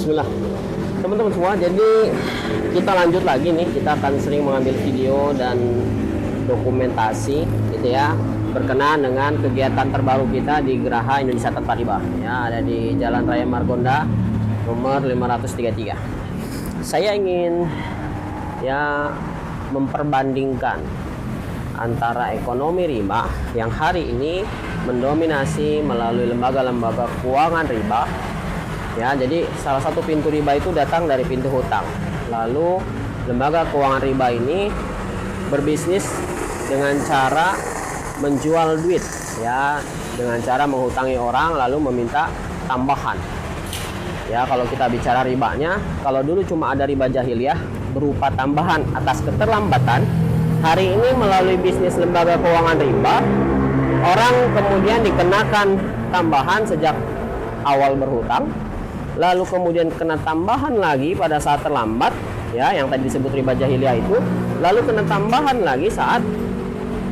Bismillah. Teman-teman semua, jadi kita lanjut lagi nih. Kita akan sering mengambil video dan dokumentasi gitu ya, berkenaan dengan kegiatan terbaru kita di Geraha Indonesia Tanpa Riba ya, ada di Jalan Raya Margonda nomor 533. Saya ingin ya memperbandingkan antara ekonomi riba yang hari ini mendominasi melalui lembaga-lembaga keuangan riba ya. Jadi salah satu pintu riba itu datang dari pintu hutang. Lalu lembaga keuangan riba ini berbisnis dengan cara menjual duit ya, dengan cara menghutangi orang lalu meminta tambahan. Ya, kalau kita bicara ribanya, kalau dulu cuma ada riba jahiliyah berupa tambahan atas keterlambatan, hari ini melalui bisnis lembaga keuangan riba, orang kemudian dikenakan tambahan sejak awal berhutang, lalu kemudian kena tambahan lagi pada saat terlambat ya, yang tadi disebut riba jahiliyah itu, lalu kena tambahan lagi saat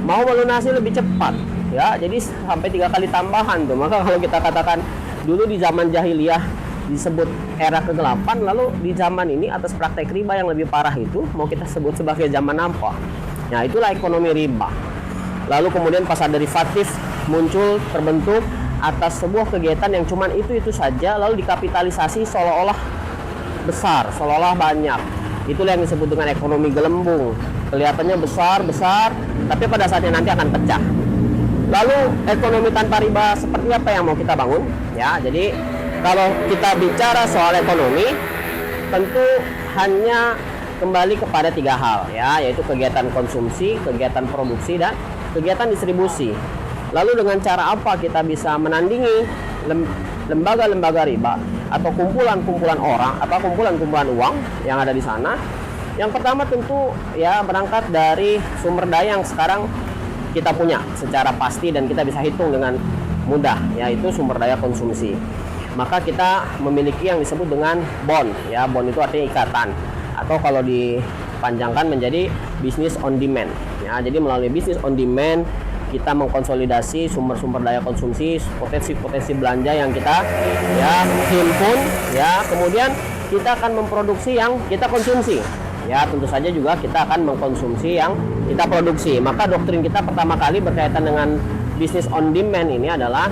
mau melunasi lebih cepat ya. Jadi sampai 3 kali tambahan tuh. Maka kalau kita katakan dulu di zaman jahiliyah disebut era kegelapan, lalu di zaman ini atas praktek riba yang lebih parah itu mau kita sebut sebagai zaman apa? Nah, itulah ekonomi riba. Lalu kemudian pasar derivatif muncul, terbentuk atas sebuah kegiatan yang cuman itu saja, lalu dikapitalisasi seolah-olah besar, seolah-olah banyak. Itulah yang disebut dengan ekonomi gelembung. Kelihatannya besar, tapi pada saatnya nanti akan pecah. Lalu ekonomi tanpa riba seperti apa yang mau kita bangun? Ya, jadi kalau kita bicara soal ekonomi, tentu hanya kembali kepada 3 hal ya, yaitu kegiatan konsumsi, kegiatan produksi, dan kegiatan distribusi. Lalu dengan cara apa kita bisa menandingi lembaga-lembaga riba atau kumpulan-kumpulan orang atau kumpulan-kumpulan uang yang ada di sana? Yang pertama tentu ya berangkat dari sumber daya yang sekarang kita punya secara pasti dan kita bisa hitung dengan mudah, yaitu sumber daya konsumsi. Maka kita memiliki yang disebut dengan bond ya. Bond itu artinya ikatan, atau kalau dipanjangkan menjadi bisnis on demand ya. Jadi melalui bisnis on demand kita mengkonsolidasi sumber-sumber daya konsumsi, potensi-potensi belanja yang kita ya himpun ya, kemudian kita akan memproduksi yang kita konsumsi ya. Tentu saja juga kita akan mengkonsumsi yang kita produksi. Maka doktrin kita pertama kali berkaitan dengan bisnis on demand ini adalah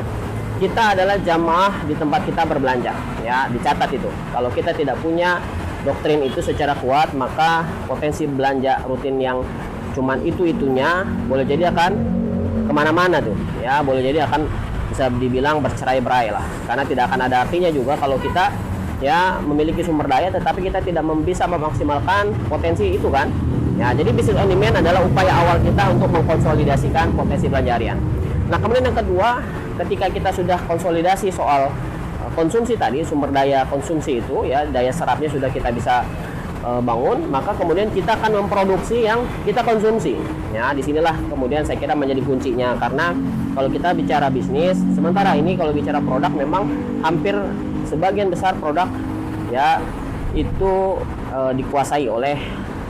kita adalah jamaah di tempat kita berbelanja ya. Dicatat itu, kalau kita tidak punya doktrin itu secara kuat, maka potensi belanja rutin yang cuman itu-itunya boleh jadi akan kemana-mana tuh ya, boleh jadi akan bisa dibilang bercerai-berai lah, karena tidak akan ada artinya juga kalau kita ya memiliki sumber daya tetapi kita tidak bisa memaksimalkan potensi itu kan ya. Jadi bisnis on demand adalah upaya awal kita untuk mengkonsolidasikan potensi belanja harian. Nah, kemudian yang kedua, ketika kita sudah konsolidasi soal konsumsi tadi, sumber daya konsumsi itu ya, daya serapnya sudah kita bisa bangun, maka kemudian kita akan memproduksi yang kita konsumsi ya. Disinilah kemudian saya kira menjadi kuncinya, karena kalau kita bicara bisnis, sementara ini kalau bicara produk memang hampir sebagian besar produk ya itu dikuasai oleh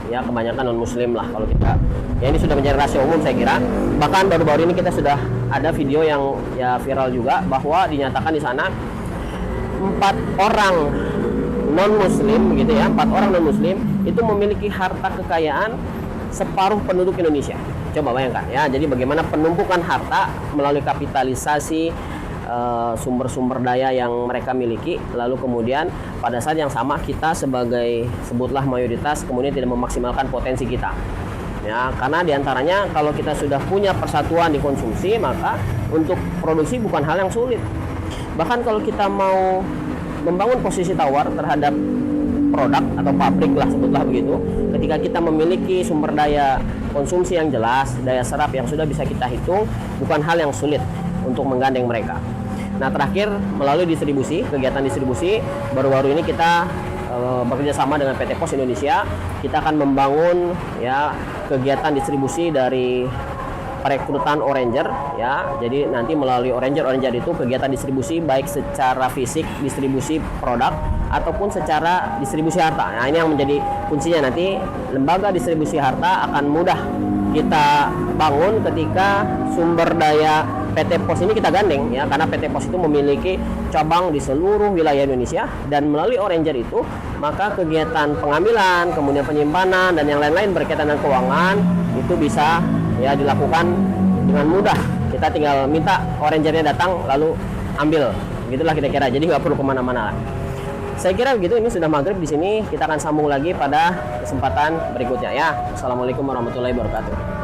ya kebanyakan non muslim lah. Kalau kita ya, ini sudah menjadi rahasia umum saya kira. Bahkan baru-baru ini kita sudah ada video yang ya viral juga, bahwa dinyatakan di sana 4 orang non muslim gitu ya, 4 orang non muslim itu memiliki harta kekayaan separuh penduduk Indonesia. Coba bayangkan ya, jadi bagaimana penumpukan harta melalui kapitalisasi sumber-sumber daya yang mereka miliki, lalu kemudian pada saat yang sama kita sebagai sebutlah mayoritas kemudian tidak memaksimalkan potensi kita ya. Karena diantaranya kalau kita sudah punya persatuan di konsumsi, maka untuk produksi bukan hal yang sulit. Bahkan kalau kita mau membangun posisi tawar terhadap produk atau pabrik lah, sebutlah begitu, ketika kita memiliki sumber daya konsumsi yang jelas, daya serap yang sudah bisa kita hitung, bukan hal yang sulit untuk menggandeng mereka. Nah, terakhir melalui distribusi, kegiatan distribusi, baru-baru ini kita bekerja sama dengan PT Pos Indonesia, kita akan membangun ya kegiatan distribusi dari perekrutan Oranger ya. Jadi nanti melalui Oranger itu kegiatan distribusi baik secara fisik distribusi produk ataupun secara distribusi harta. Nah, ini yang menjadi kuncinya, nanti lembaga distribusi harta akan mudah kita bangun ketika sumber daya PT Pos ini kita gandeng ya, karena PT Pos itu memiliki cabang di seluruh wilayah Indonesia, dan melalui Oranger itu maka kegiatan pengambilan, kemudian penyimpanan dan yang lain-lain berkaitan dengan keuangan itu bisa ya dilakukan dengan mudah. Kita tinggal minta Orangernya datang lalu ambil, gitulah kira-kira. Jadi nggak perlu kemana-mana. Saya kira begitu. Ini sudah maghrib di sini. Kita akan sambung lagi pada kesempatan berikutnya ya. Assalamualaikum warahmatullahi wabarakatuh.